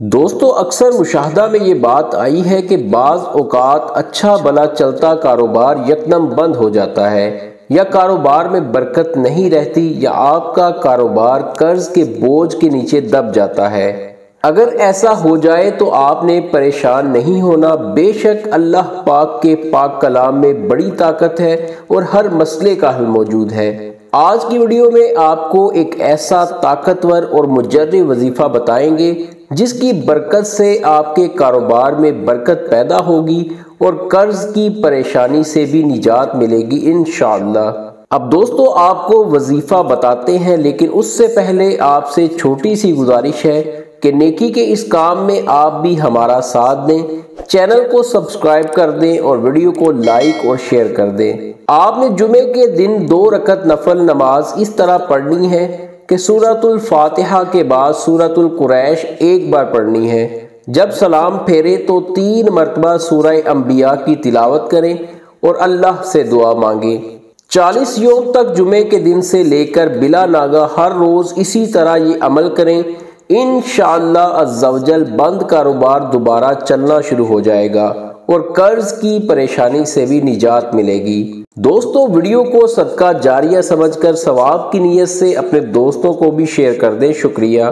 دوستو اکثر مشاہدہ میں یہ بات آئی ہے کہ بعض اوقات اچھا بھلا چلتا کاروبار یکدم بند ہو جاتا ہے، یا کاروبار میں برکت نہیں رہتی، یا آپ کا کاروبار قرض کے بوجھ کے نیچے دب جاتا ہے۔ اگر ایسا ہو جائے تو آپ نے پریشان نہیں ہونا، بے شک اللہ پاک کے پاک کلام میں بڑی طاقت ہے اور ہر مسئلے کا حل موجود ہے۔ آج کی ویڈیو میں آپ کو ایک ایسا طاقتور اور مجرب وظیفہ بتائیں گے جس کی برکت سے آپ کے کاروبار میں برکت پیدا ہوگی اور قرض کی پریشانی سے بھی نجات ملے گی انشاءاللہ۔ اب دوستو آپ کو وظیفہ بتاتے ہیں، لیکن اس سے پہلے آپ سے چھوٹی سی گزارش ہے کہ نیکی کے اس کام میں آپ بھی ہمارا ساتھ دیں، چینل کو سبسکرائب کر دیں اور ویڈیو کو لائک اور شیئر کر دیں۔ آپ نے جمعے کے دن 2 رکعت نفل نماز اس طرح پڑھنی ہے کہ سورۃ الفاتحہ کے بعد سورۃ القریش ایک بار پڑھنی ہے۔ جب سلام پھیرے تو 3 مرتبہ سورہ انبیاء کی تلاوت کریں اور اللہ سے دعا مانگیں۔ 40 یوم تک جمعے کے دن سے لے کر بلا ناغہ ہر روز اسی طرح یہ عمل کریں، انشاءاللہ عز و جل بند کاروبار دوبارہ چلنا شروع ہو جائے گا اور قرض کی پریشانی سے بھی نجات ملے گی۔ دوستو ویڈیو کو صدقہ جاریہ سمجھ کر ثواب کی نیت سے اپنے دوستوں کو بھی شیئر کر دیں، شکریہ۔